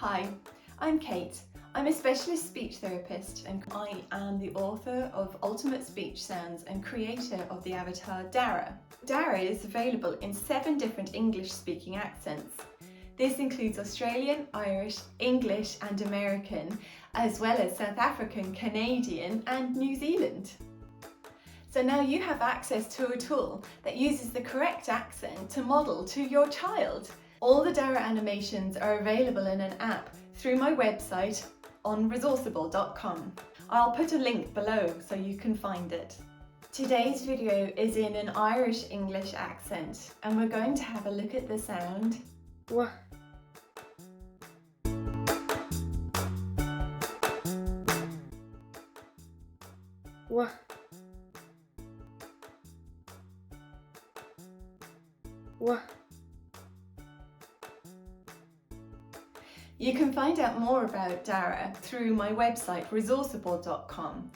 Hi, I'm Kate. I'm a specialist speech therapist and I am the author of Ultimate Speech Sounds and creator of the avatar DARA. DARA is available in 7 different English-speaking accents. This includes Australian, Irish, English and American, as well as South African, Canadian and New Zealand. So now you have access to a tool that uses the correct accent to model to your child. All the DARA animations are available in an app through my website on Resourceible.com. I'll put a link below so you can find it. Today's video is in an Irish-English accent and we're going to have a look at the sound W. W. W. You can find out more about DARA through my website Resourceible.com.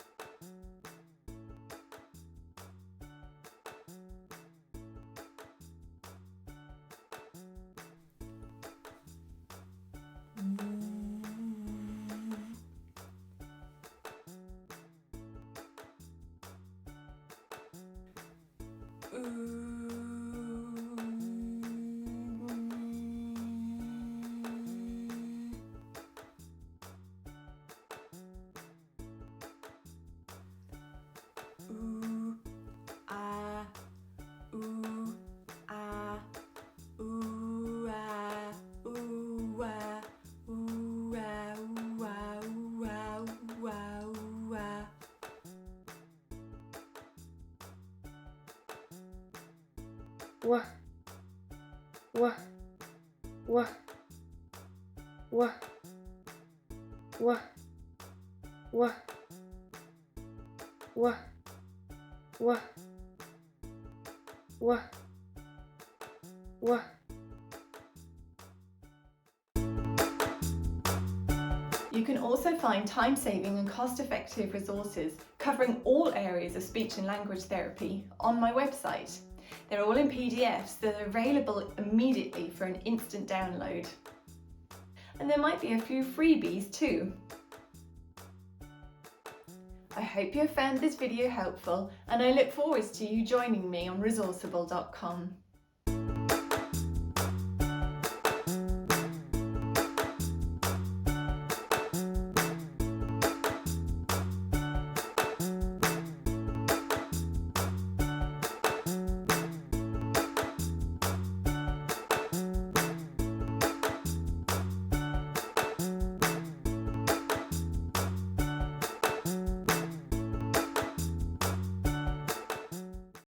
Ooh, ah, ooh, ah, ooh, ah, ooh, ah, ooh, ah, ooh, ah, ooh, ah, ooh, ah, ooh, ah. W, w, w, w, w, w, w. W, w, w. You can also find time-saving and cost-effective resources covering all areas of speech and language therapy on my website. They're all in PDFs that are available immediately for an instant download. And there might be a few freebies too. I hope you have found this video helpful and I look forward to you joining me on Resourceible.com.